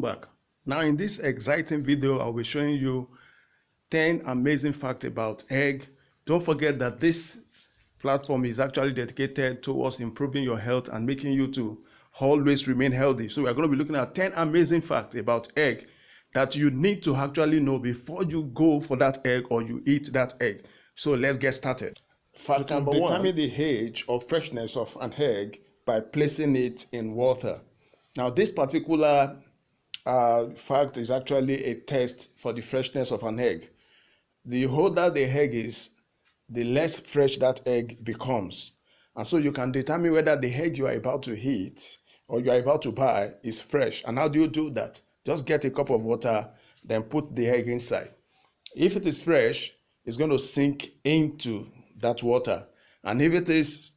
back. Now in this exciting video, I'll be showing you 10 amazing facts about egg. Don't forget that this platform is actually dedicated towards improving your health and making you to always remain healthy. So we're going to be looking at 10 amazing facts about egg that you need to actually know before you go for that egg or you eat that egg. So let's get started. Fact number one: determine the age or freshness of an egg by placing it in water. Now this particular fact is actually a test for the freshness of an egg. The older the egg is, the less fresh that egg becomes. And so you can determine whether the egg you are about to eat or you are about to buy is fresh. And how do you do that? Just get a cup of water, then put the egg inside. If it is fresh, it's going to sink into that water. And if it is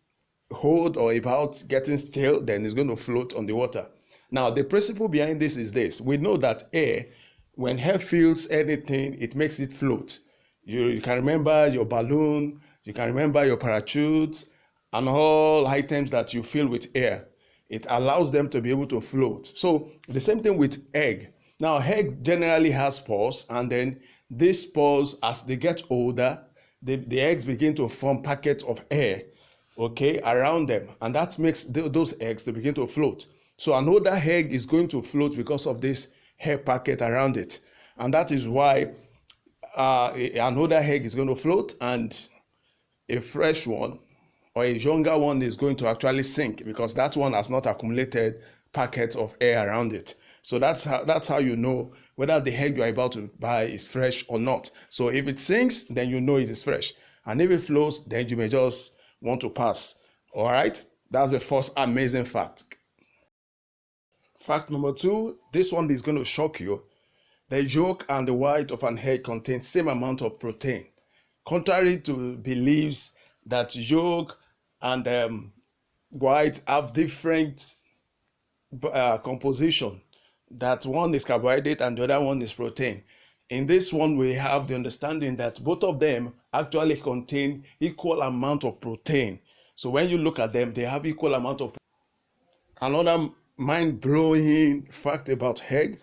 old or about getting stale, then it's going to float on the water. Now, the principle behind this is this. We know that air, when air fills anything, it makes it float. You can remember your balloon, you can remember your parachute, and all items that you fill with air. It allows them to be able to float. So the same thing with egg. Now, egg generally has spores, and then these spores, as they get older, the eggs begin to form packets of air, okay, around them, and that makes those eggs to begin to float. So an older egg is going to float because of this air packet around it, and that is why an older egg is going to float, and a fresh one or a younger one is going to actually sink because that one has not accumulated packets of air around it. So that's how you know whether the egg you are about to buy is fresh or not. So if it sinks, then you know it is fresh, and if it floats, then you may just want to pass. All right, that's the first amazing fact. Fact number two, this one is going to shock you. The yolk and the white of an egg contain same amount of protein. Contrary to beliefs that yolk and white have different composition, that one is carbohydrate and the other one is protein. In this one, we have the understanding that both of them actually contain equal amount of protein. So when you look at them, they have equal amount of protein. Another mind-blowing fact about egg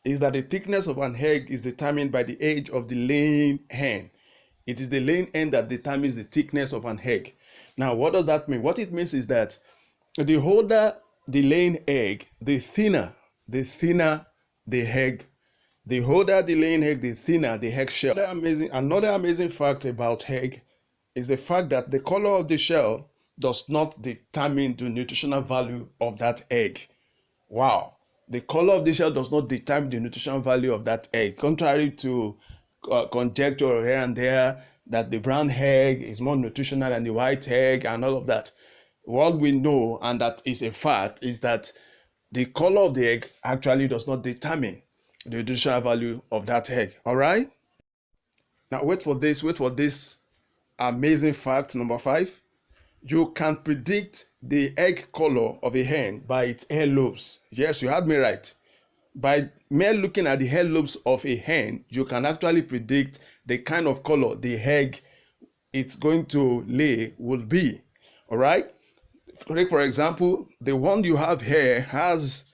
is that the thickness of an egg is determined by the age of the laying hen. It is the laying hen that determines the thickness of an egg. Now, what does that mean? What it means is that the older the laying egg, the thinner the egg. The older the laying egg, the thinner the egg shell. Another amazing fact about egg is the fact that the color of the shell does not determine the nutritional value of that egg. Wow. The color of the shell does not determine the nutritional value of that egg, contrary to conjecture here and there that the brown egg is more nutritional than the white egg and all of that. What we know, and that is a fact, is that the color of the egg actually does not determine the nutritional value of that egg. All right? Now wait for this amazing fact number 5. You can predict the egg color of a hen by its hair lobes. Yes, you heard me right. By mere looking at the hair lobes of a hen, you can actually predict the kind of color the egg it's going to lay will be. All right? Take for example, the one you have here has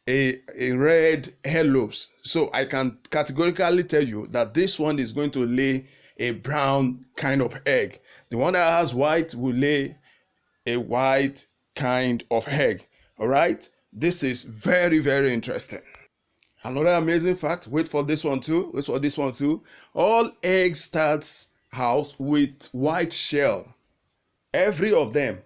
a red hair lobes. So I can categorically tell you that this one is going to lay a brown kind of egg. The one that has white will lay a white kind of egg. All right, this is very, very interesting. Another amazing fact, wait for this one too. All eggs starts out with white shell. Every of them,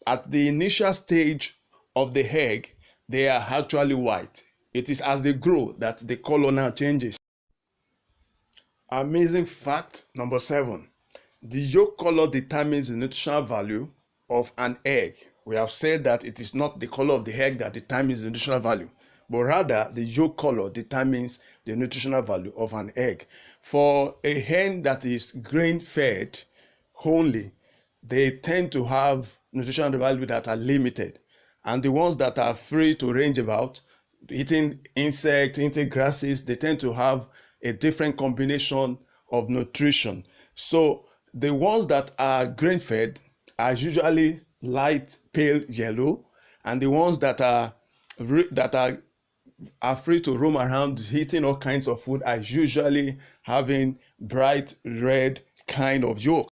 at the initial stage of the egg, they are actually white. It is as they grow that the color now changes. Amazing fact number 7. The yolk color determines the nutritional value of an egg. We have said that it is not the color of the egg that determines the nutritional value, but rather the yolk color determines the nutritional value of an egg. For a hen that is grain-fed only, they tend to have nutritional value that are limited, and the ones that are free to range about, eating insects, eating grasses, they tend to have a different combination of nutrition. So the ones that are grain-fed are usually light pale yellow, and the ones that are are free to roam around eating all kinds of food are usually having bright red kind of yolk.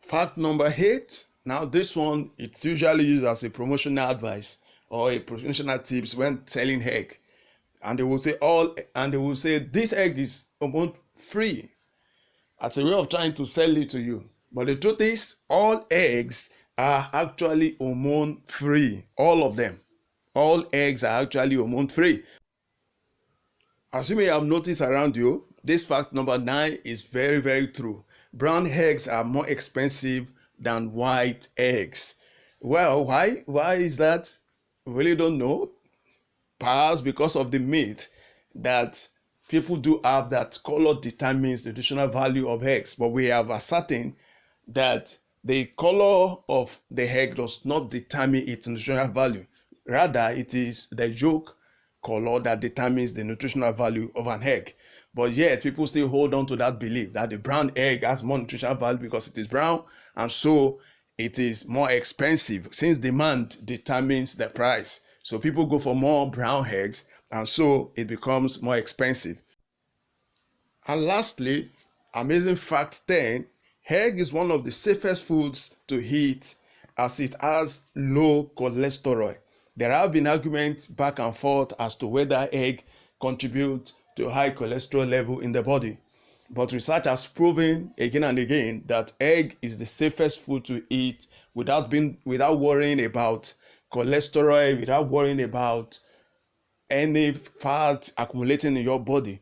Fact number 8. Now this one, it's usually used as a promotional advice or a promotional tips when selling egg. And they will say this egg is hormone free as a way of trying to sell it to you. But the truth is, all eggs are actually hormone free. All of them. All eggs are actually hormone free. As you may have noticed around you, this fact number 9 is very, very true. Brown eggs are more expensive than white eggs. Well, why? Why is that? Really don't know. Perhaps because of the myth that people do have that color determines the nutritional value of eggs. But we have ascertained that the color of the egg does not determine its nutritional value. Rather, it is the yolk color that determines the nutritional value of an egg. But yet people still hold on to that belief that the brown egg has more nutritional value because it is brown, and so it is more expensive, since demand determines the price. So people go for more brown eggs, and so it becomes more expensive. And lastly, amazing fact 10, egg is one of the safest foods to eat as it has low cholesterol. There have been arguments back and forth as to whether egg contributes to high cholesterol level in the body. But research has proven again and again that egg is the safest food to eat without worrying about cholesterol, without worrying about any fat accumulating in your body.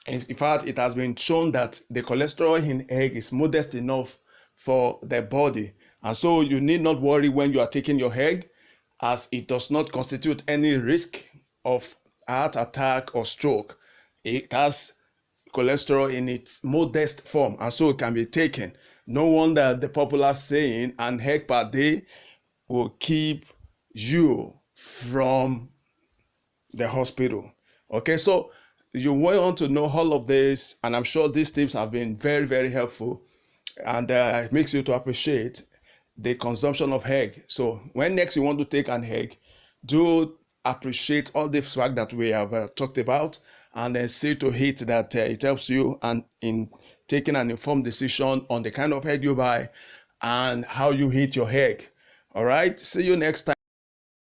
In fact, it has been shown that the cholesterol in egg is modest enough for the body. And so you need not worry when you are taking your egg, as it does not constitute any risk of heart attack or stroke. It has cholesterol in its modest form, and so it can be taken. No wonder the popular saying, an egg per day will keep you from the hospital. Okay, so you want to know all of this, and I'm sure these tips have been very, very helpful, and it makes you to appreciate the consumption of egg. So when next you want to take an egg, do appreciate all the fact that we have talked about, and then see to it that it helps you and in taking an informed decision on the kind of egg you buy and how you eat your egg. All right, see you next time.